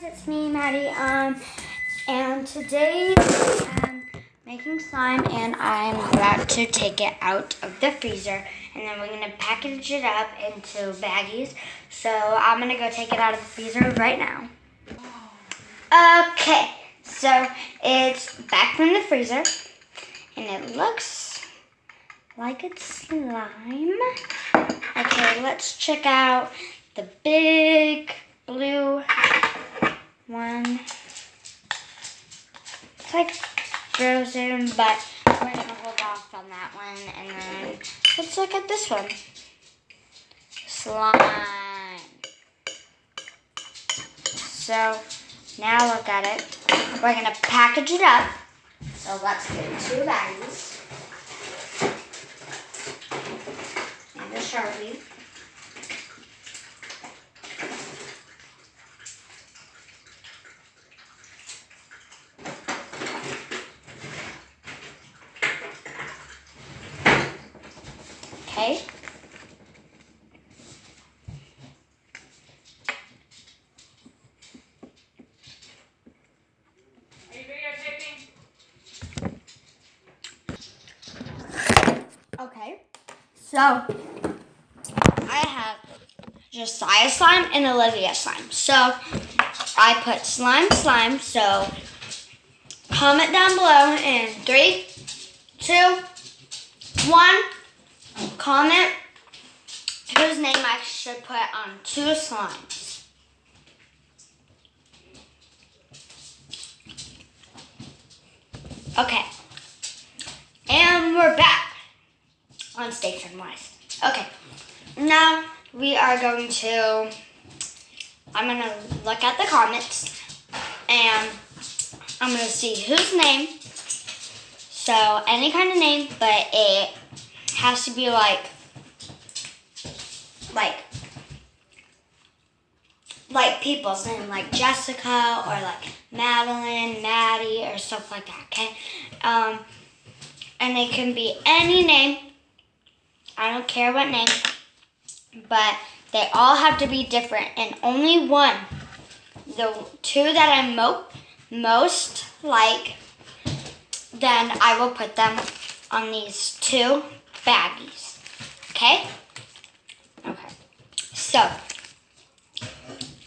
it's me, Maddie. And today I'm making slime, and I'm about to take it out of the freezer, and then we're gonna package it up into baggies. So I'm gonna go take it out of the freezer right now. Okay, so it's back from the freezer, and it looks like it's slime. Okay, let's check out the big blue one. It's like frozen, but we're gonna hold off on that one, and then let's look at this one. Slime. So now look at it. We're gonna package it up. So let's get 2 baggies and a Sharpie. Okay. Are you videotaping? Okay. So I have Josiah slime and Olivia slime. So I put slime. So comment down below in 3, 2, 1. Comment whose name I should put on 2 slimes. Okay. And we're back on Station Wise. Okay. Now we are going to, I'm going to look at the comments, and I'm going to see whose name. So any kind of name, but it has to be like people's name, like Jessica or like Madeline, Maddie, or stuff like that, okay? And it can be any name. I don't care what name, but they all have to be different, and only one. The 2 that I most like, then I will put them on these 2 baggies, okay? Okay, so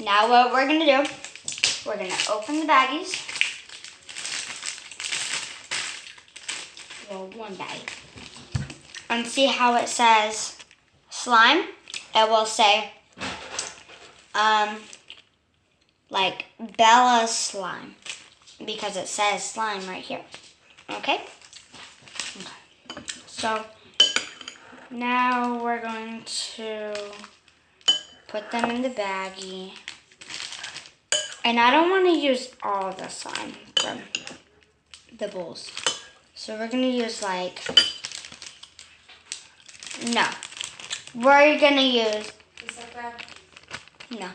now what we're gonna do, we're gonna open the baggies. Well, one bag. And see how it says slime? It will say, like Bella slime, because it says slime right here. Okay? Okay. So now we're going to put them in the baggie. And I don't want to use all the slime from the bowls. So we're going to use no. We're going to use, Is that bad? no,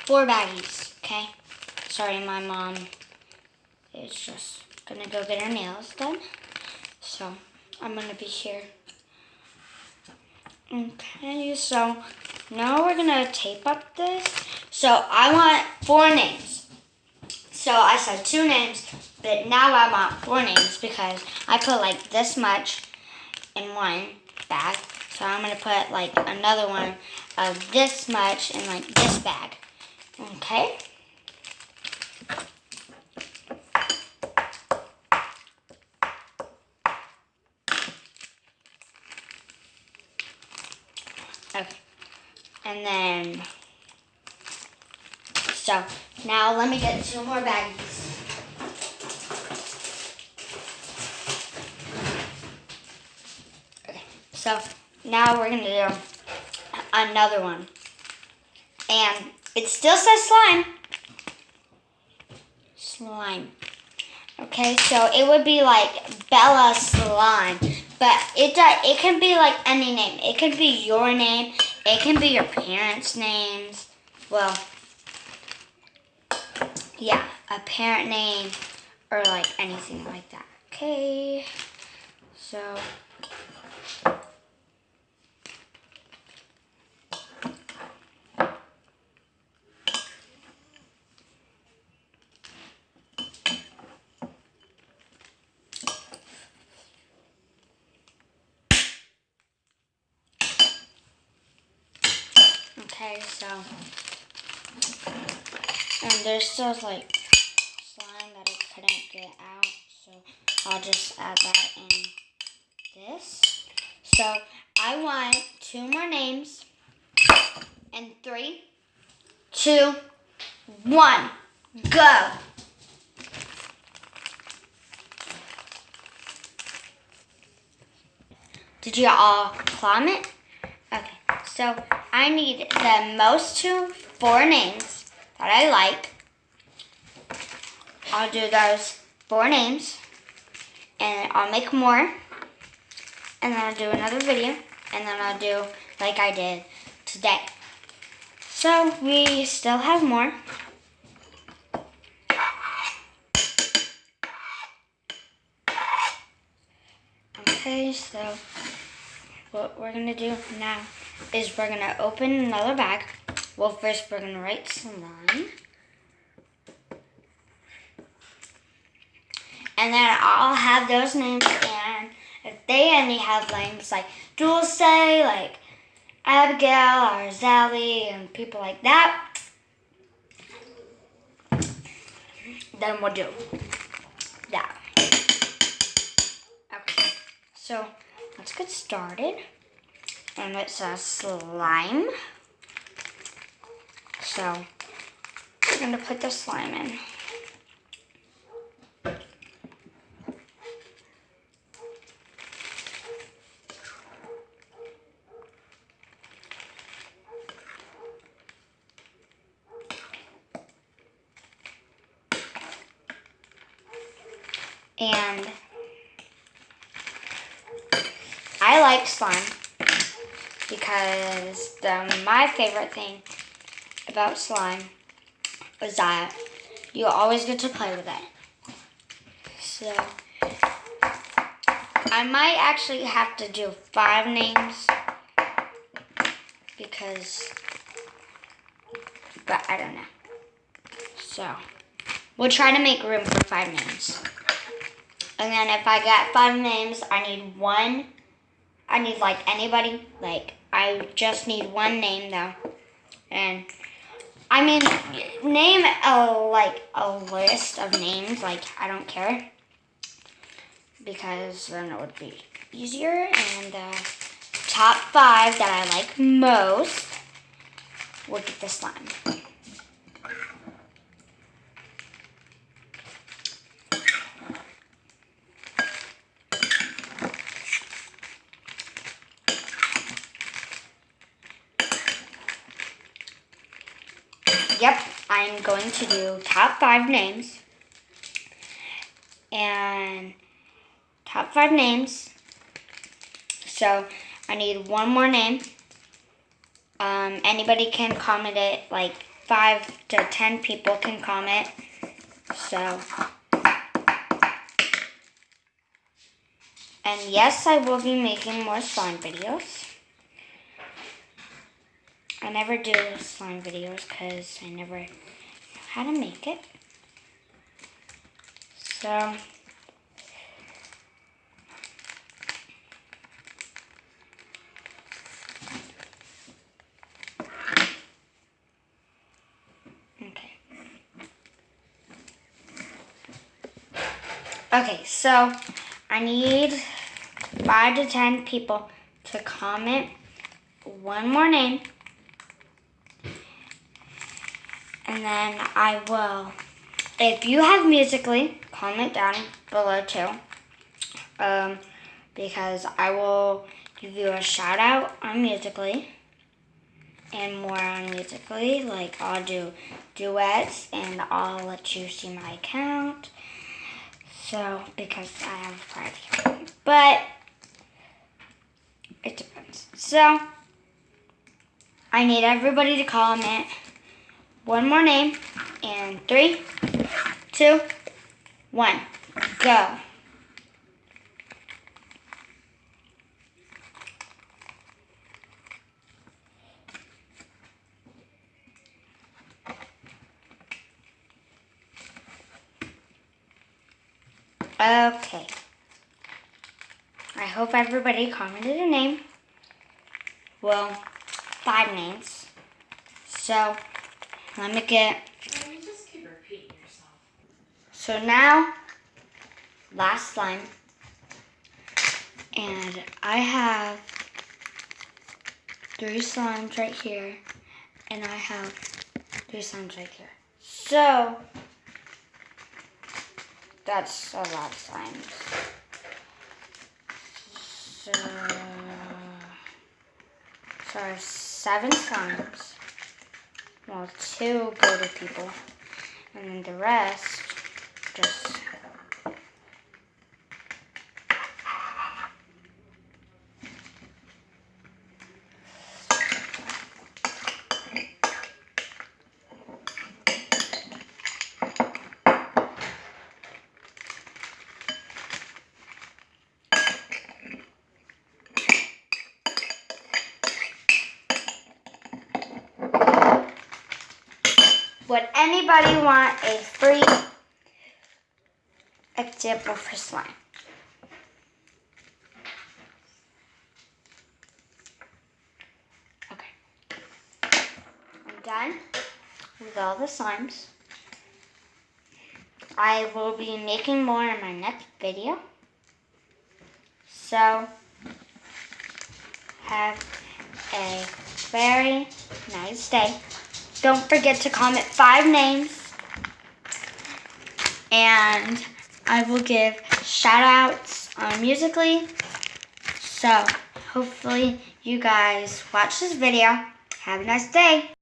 4 baggies, okay? Sorry, my mom is just going to go get her nails done. So I'm going to be here. Okay, so now we're going to tape up this. So I want 4 names. So I said 2 names, but now I want 4 names because I put like this much in one bag. So I'm going to put like another one of this much in like this bag. Okay? Okay. And then, so now let me get 2 more baggies. Okay. So now we're going to do another one. And it still says slime. Slime. Okay, so it would be like Bella slime. But it can be like any name. It could be your name. It can be your parents' names. Well, yeah, a parent name or like anything like that. Okay, so so, and there's still like slime that I couldn't get out, so I'll just add that in this. So I want 2 more names, and 3, 2, 1, go. Did you all comment? Okay, so I need the most 4 names that I like. I'll do those 4 names, and I'll make more, and then I'll do another video, and then I'll do like I did today. So we still have more. Okay, so what we're gonna do now is we're gonna open another bag. Well, first we're gonna write slime. And then I'll have those names, and if they only have names like Dulce, like Abigail or Zally and people like that, then we'll do that. Okay, so let's get started. And it says slime. So I'm gonna put the slime in. And I like slime because my favorite thing about slime is that you always get to play with it. So I might actually have to do 5 names but I don't know. So we'll try to make room for 5 names. And then if I get 5 names, I need like anybody. Like, I just need 1 name though. And I mean, name a list of names. Like, I don't care, because then it would be easier. And the top 5 that I like most will get the slime. Yep, I'm going to do top 5 names. And top 5 names. So I need 1 more name. Anybody can comment it, like 5 to 10 people can comment. So, and yes, I will be making more slime videos. I never do slime videos because I never know how to make it. So, okay, so I need 5 to 10 people to comment 1 more name. And then I will, if you have Musical.ly, comment down below too. Because I will give you a shout out on Musical.ly. And more on Musical.ly. Like, I'll do duets and I'll let you see my account. So, because I have a private account. But it depends. So, I need everybody to comment 1 more name, and 3, 2, 1, go. Okay. I hope everybody commented a name. Well, 5 names. So let me get. Oh, you just keep repeating yourself. So now, last slime. And I have 3 slimes right here. And I have 3 slimes right here. So, that's a lot of slimes. So 7 slimes. Well, 2 go to people. And then the rest just... Would anybody want a free example for slime? Okay. I'm done with all the slimes. I will be making more in my next video. So, have a very nice day. Don't forget to comment 5 names. And I will give shout outs on Musical.ly. So, hopefully you guys watch this video. Have a nice day.